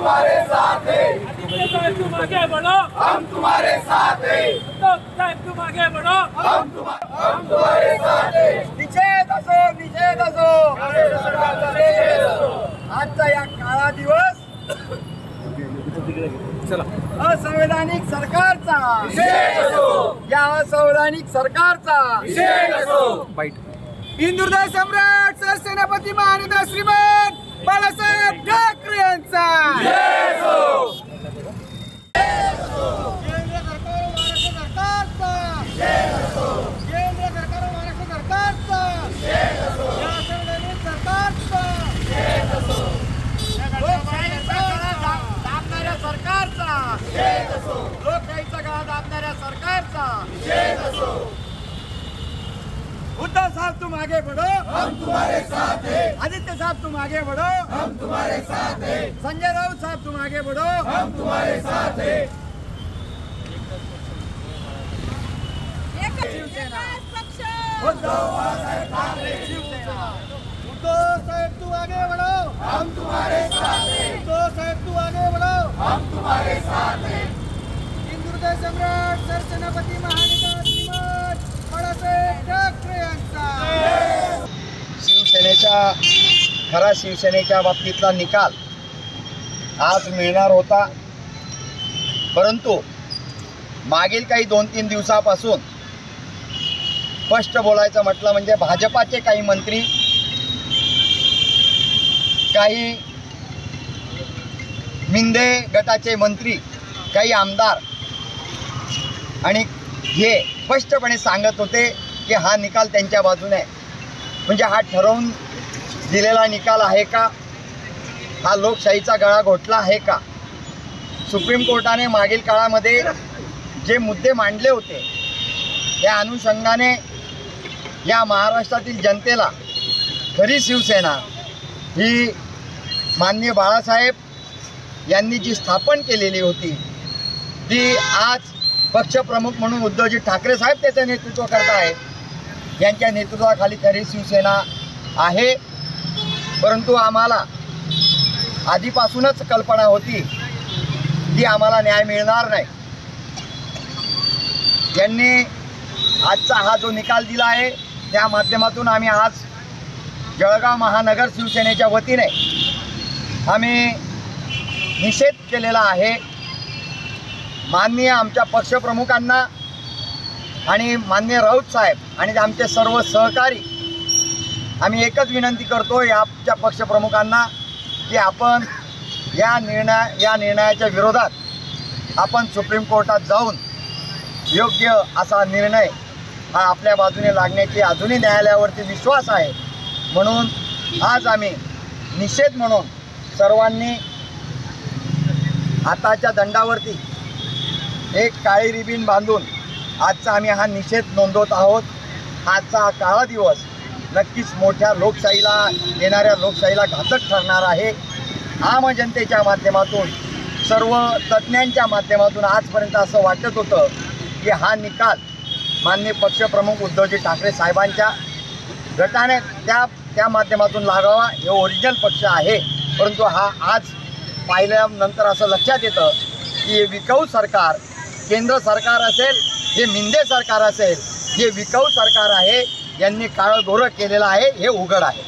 तुम्हारे साथ हैं। आदित्य साहब तुम आगे बढ़ो, हम तुम्हारे साथ हैं। उद्धव साहब तुम आगे बढ़ो, हम तुम्हारे साथ हैं। निषेध असो आजचा या काळा दिवस असंवैधानिक सरकारचा, या असंवैधानिक सरकारचा हिंदुहृदय सम्राट सरसेनापती महानेता श्रीमान बाळासाहेब ठाकरे यांचा लोकशाहीचा गळा दाबणाऱ्या सरकारचा उद्धव साहब तुम आगे बढ़ो, हम तुम्हारे साथ हैं। आदित्य साहब तुम आगे बढ़ो, हम तुम्हारे साथ हैं। संजय राउत साहब तुम आगे बढ़ो, हम तुम्हारे साथ हैं। शिवसेना उद्धव बाळासाहेब ठाकरे शिवसेना उद्धव साहेब तू आगे बढ़ो, हम तुम्हारे साथ हैं। उद्धव साहेब तू आगे बढ़ो, हम तुम्हारे साथ हैं। हिंदुहृदय सम्राट सरसेनापती महानेता श्रीमान बाळासाहेब ठाकरे यांचा शिवसेनेच्या खरा शिवसेनेच्या बाबतीतला निकाल आज मिळणार होता, परंतु मागील काही 2-3 दिवसापासून स्पष्ट बोलायचं म्हटलं म्हणजे भाजपाचे काही मंत्री, काही मिंदे गटाचे मंत्री, काही आमदार आणि हे स्पष्टपणे सांगत होते की हा निकाल त्यांच्या बाजूने आहे. म्हणजे हा ठरवून दिलेला निकाल आहे का? हा लोकशाहीचा गळा घोटला आहे का? सुप्रीम कोर्टाने मागील काळामध्ये जे मुद्दे मांडले होते त्या अनुषंगाने या महाराष्ट्रातील जनतेला खरी शिवसेना ही माननीय बाळासाहेब यांनी जी स्थापन केलेली होती ती आज पक्षप्रमुख म्हणून उद्धवजी ठाकरे साहेब त्याचं नेतृत्व करत आहेत. यांच्या नेतृत्वाखाली खरी शिवसेना आहे. परंतु आम्हाला आधीपासूनच कल्पना होती की आम्हाला न्याय मिळणार नाही. यांनी आजचा हा जो निकाल दिला आहे त्या माध्यमातून आम्ही आज जळगाव महानगर शिवसेनेच्या वतीने आम्ही निषेध केलेला आहे. माननीय आमच्या पक्षप्रमुखांना आणि माननीय राऊत साहेब आणि आमचे सर्व सहकारी आम्ही एकच विनंती करतो या आमच्या पक्षप्रमुखांना की आपण या निर्णयाच्या विरोधात आपण सुप्रीम कोर्टात जाऊन योग्य असा निर्णय हा आपल्या बाजूने लागण्याची अजूनही न्यायालयावरती विश्वास आहे. म्हणून आज आम्ही निषेध म्हणून सर्वांनी हाताच्या दंडावरती एक काळी रिबीन बांधून आजचा आम्ही हा निषेध नोंदवत आहोत. आजचा काळा दिवस नक्कीच मोठ्या लोकशाहीला येणाऱ्या लोकशाहीला घातक ठरणार आहे. आम जनतेच्या माध्यमातून सर्व तज्ज्ञांच्या माध्यमातून आजपर्यंत असं वाटत होतं की हा निकाल माननीय पक्षप्रमुख उद्धवजी ठाकरे साहेबांच्या गटाने त्या माध्यमातून लागावा. हे ओरिजिनल पक्ष आहे. परंतु हा आज पाहिल्यानंतर असं लक्षात येतं की हे विकाऊ सरकार, केंद्र सरकार असेल, हे मिंदे सरकार असेल, हे विकाऊ सरकार आहे. यांनी काळं गोरं केलेलं आहे हे उघड आहे.